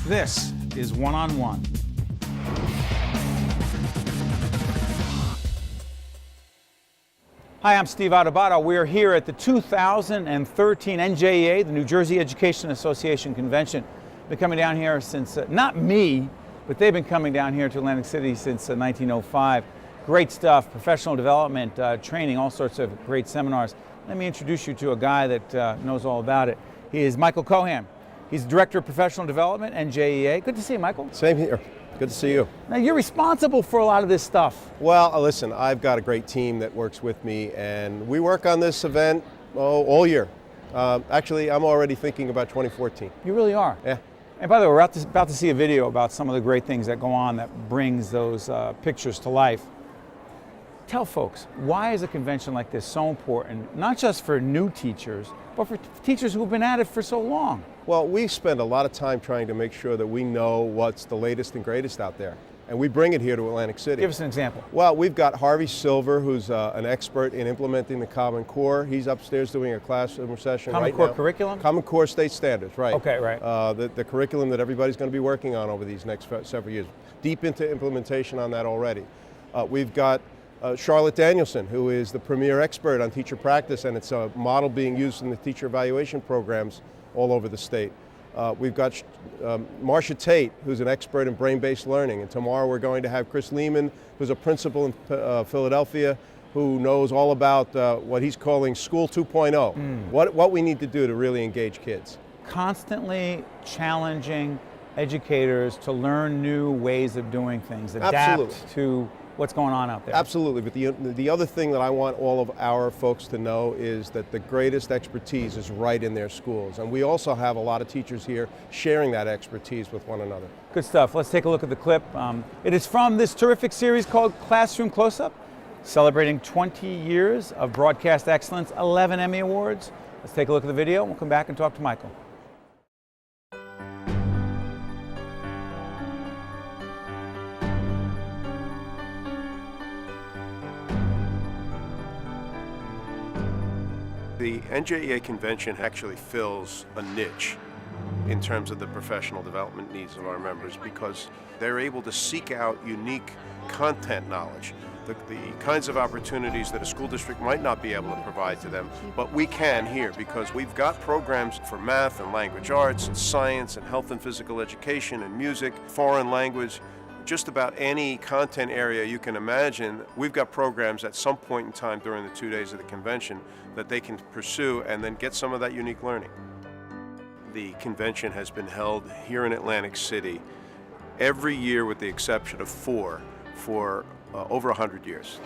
This is One-on-One. Hi, I'm Steve Adubato. We are here at the 2013 NJEA, the New Jersey Education Association Convention. Been coming down here since, not me, but they've been coming down here to Atlantic City since 1905. Great stuff, professional development, training, all sorts of great seminars. Let me introduce you to a guy that knows all about it. He is Michael Cohan. He's Director of Professional Development, NJEA. Good to see you, Michael. Same here. Good to see you. Now, you're responsible for a lot of this stuff. Well, listen, I've got a great team that works with me, and we work on this event all year. Actually, I'm already thinking about 2014. You really are? Yeah. And by the way, we're about to see a video about some of the great things that go on that brings those pictures to life. Tell folks, why is a convention like this so important, not just for new teachers, but for teachers who've been at it for so long? Well, we spend a lot of time trying to make sure that we know what's the latest and greatest out there. And we bring it here to Atlantic City. Give us an example. Well, we've got Harvey Silver, who's an expert in implementing the Common Core. He's upstairs doing a classroom session right now. Common Core curriculum? Common Core state standards, right. Okay, right. The curriculum that everybody's going to be working on over these next several years. Deep into implementation on that already. We've got Charlotte Danielson, who is the premier expert on teacher practice, and it's a model being used in the teacher evaluation programs all over the state. We've got Marcia Tate, who's an expert in brain-based learning, and tomorrow we're going to have Chris Lehman, who's a principal in Philadelphia, who knows all about what he's calling School 2.0, what we need to do to really engage kids. Constantly challenging educators to learn new ways of doing things, adapt Absolutely. to what's going on out there. Absolutely, but the other thing that I want all of our folks to know is that the greatest expertise is right in their schools. And we also have a lot of teachers here sharing that expertise with one another. Good stuff. Let's take a look at the clip. It is from this terrific series called Classroom Close-Up, celebrating 20 years of broadcast excellence, 11 Emmy Awards. Let's take a look at the video, and we'll come back and talk to Michael. The NJEA convention actually fills a niche in terms of the professional development needs of our members because they're able to seek out unique content knowledge, the kinds of opportunities that a school district might not be able to provide to them, but we can here because we've got programs for math and language arts and science and health and physical education and music, foreign language. Just about any content area you can imagine, we've got programs at some point in time during the 2 days of the convention that they can pursue and then get some of that unique learning. The convention has been held here in Atlantic City every year with the exception of 4 for over 100 years.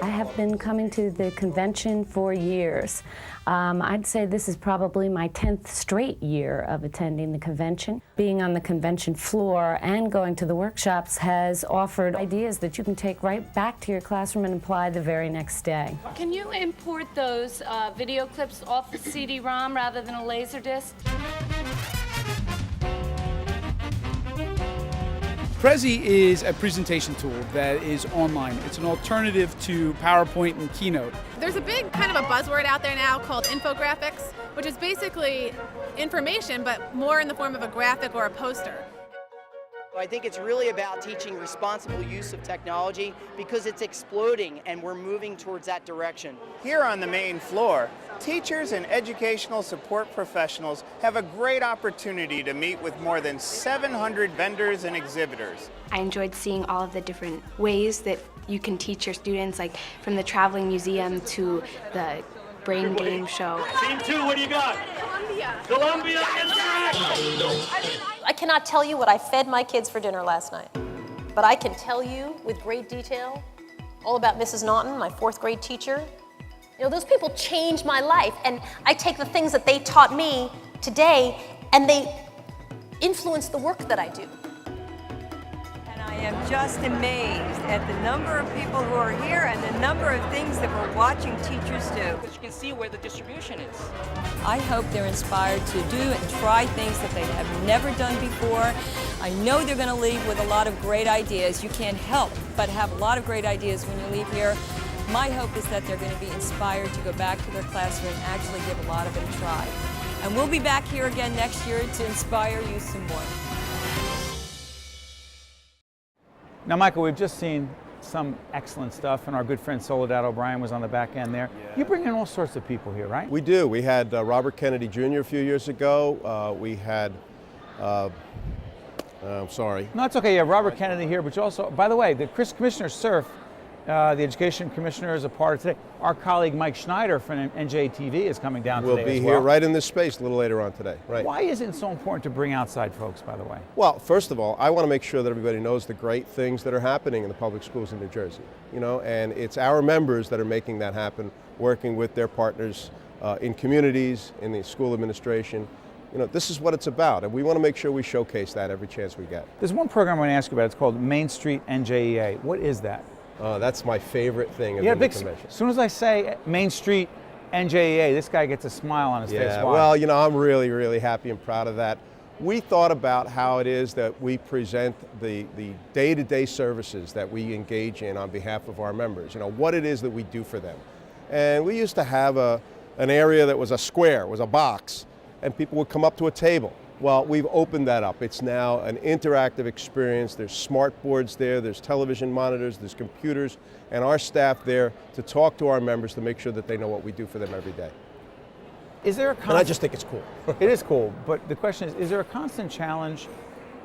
I have been coming to the convention for years. I'd say this is probably my 10th straight year of attending the convention. Being on the convention floor and going to the workshops has offered ideas that you can take right back to your classroom and apply the very next day. Can you import those video clips off the CD-ROM rather than a Laserdisc? Prezi is a presentation tool that is online. It's an alternative to PowerPoint and Keynote. There's a big kind of a buzzword out there now called infographics, which is basically information, but more in the form of a graphic or a poster. I think it's really about teaching responsible use of technology because it's exploding and we're moving towards that direction. Here on the main floor, teachers and educational support professionals have a great opportunity to meet with more than 700 vendors and exhibitors. I enjoyed seeing all of the different ways that you can teach your students, like from the traveling museum to the brain game show. Team 2, what do you got? Columbia is back! I cannot tell you what I fed my kids for dinner last night, but I can tell you with great detail all about Mrs. Naughton, my 4th grade teacher. You know, those people changed my life, and I take the things that they taught me today, and they influence the work that I do. And I am just amazed at the number of people who are here and the number of things that we're watching teachers do. Because you can see where the distribution is. I hope they're inspired to do and try things that they have never done before. I know they're going to leave with a lot of great ideas. You can't help but have a lot of great ideas when you leave here. My hope is that they're going to be inspired to go back to their classroom and actually give a lot of it a try. And we'll be back here again next year to inspire you some more. Now, Michael, we've just seen some excellent stuff, and our good friend Soledad O'Brien was on the back end there. Yeah. You bring in all sorts of people here, right? We do. We had Robert Kennedy Jr. a few years ago. We had, I'm sorry. No, it's okay. You have Robert Kennedy here, but you also, by the way, the Commissioner Cerf, the Education Commissioner, is a part of today. Our colleague Mike Schneider from NJTV is coming down today. We'll be here right in this space a little later on today. Right. Why is it so important to bring outside folks, by the way? Well, first of all, I want to make sure that everybody knows the great things that are happening in the public schools in New Jersey. You know, and it's our members that are making that happen, working with their partners in communities, in the school administration. You know, this is what it's about, and we want to make sure we showcase that every chance we get. There's one program I want to ask you about. It's called Main Street NJEA. What is that? That's my favorite thing of the convention. As soon as I say Main Street NJEA, this guy gets a smile on his face. Yeah, well, you know, I'm really, really happy and proud of that. We thought about how it is that we present the day-to-day services that we engage in on behalf of our members, you know, what it is that we do for them. And we used to have an area that was a square, was a box, and people would come up to a table. Well, we've opened that up. It's now an interactive experience. There's smart boards there, there's television monitors, there's computers, and our staff there to talk to our members to make sure that they know what we do for them every day. Is there a and I just think it's cool. It is cool, but the question is there a constant challenge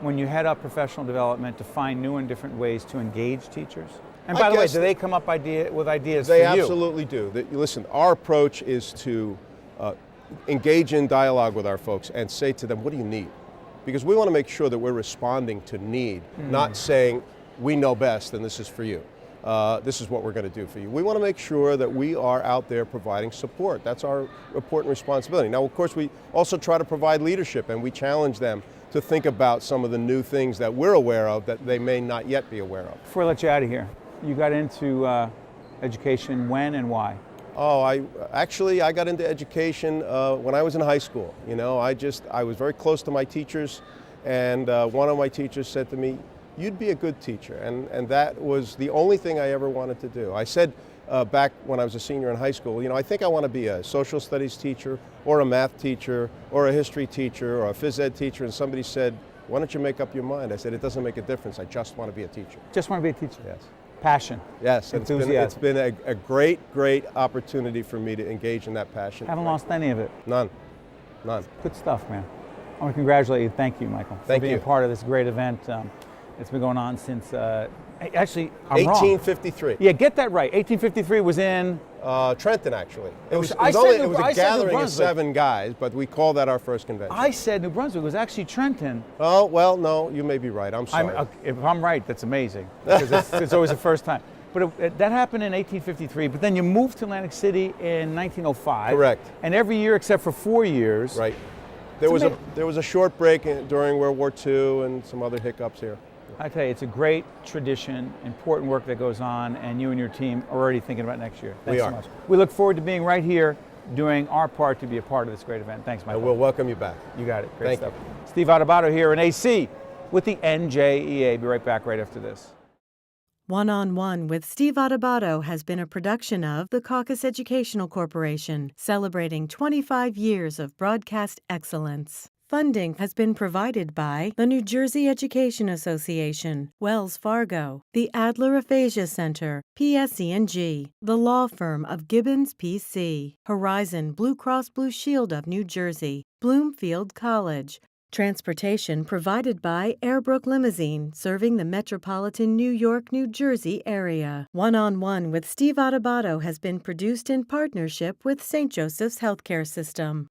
when you head up professional development to find new and different ways to engage teachers? And by the way, do they come up with ideas for you? They absolutely do. Listen, our approach is to engage in dialogue with our folks and say to them, what do you need? Because we want to make sure that we're responding to need, not saying we know best and this is for you. This is what we're going to do for you. We want to make sure that we are out there providing support. That's our important responsibility. Now, of course, we also try to provide leadership, and we challenge them to think about some of the new things that we're aware of that they may not yet be aware of. Before I let you out of here, you got into education when and why? Oh, I got into education when I was in high school. You know, I was very close to my teachers, and one of my teachers said to me, "You'd be a good teacher," and that was the only thing I ever wanted to do. I said back when I was a senior in high school, you know, I think I want to be a social studies teacher, or a math teacher, or a history teacher, or a phys ed teacher, and somebody said, "Why don't you make up your mind?" I said, "It doesn't make a difference. I just want to be a teacher." Just want to be a teacher? Yes. Passion. Yes, enthusiasm. It's been a great, great opportunity for me to engage in that passion. Haven't lost any of it? None. None. Good stuff, man. I want to congratulate you. Thank you, Michael, for being a part of this great event. It's been going on since, actually, I'm 1853. Wrong. Yeah, get that right. 1853 was in? Trenton, actually. It was a gathering of 7 guys, but we call that our first convention. I said New Brunswick. It was actually Trenton. Oh, well, no, you may be right. I'm sorry. If I'm right, that's amazing, because it's always the first time. But that happened in 1853, but then you moved to Atlantic City in 1905. Correct. And every year except for 4 years. Right. There was a short break during World War II and some other hiccups here. I tell you, it's a great tradition, important work that goes on, and you and your team are already thinking about next year. Thanks so much. We look forward to being right here, doing our part to be a part of this great event. Thanks, Michael. And we'll welcome you back. You got it. Great stuff. Thank you. Steve Adubato here in AC with the NJEA. Be right back right after this. One-on-One with Steve Adubato has been a production of the Caucus Educational Corporation, celebrating 25 years of broadcast excellence. Funding has been provided by the New Jersey Education Association, Wells Fargo, the Adler Aphasia Center, PSE&G, the law firm of Gibbons PC, Horizon Blue Cross Blue Shield of New Jersey, Bloomfield College. Transportation provided by Airbrook Limousine, serving the metropolitan New York, New Jersey area. One-on-One with Steve Adubato has been produced in partnership with St. Joseph's Healthcare System.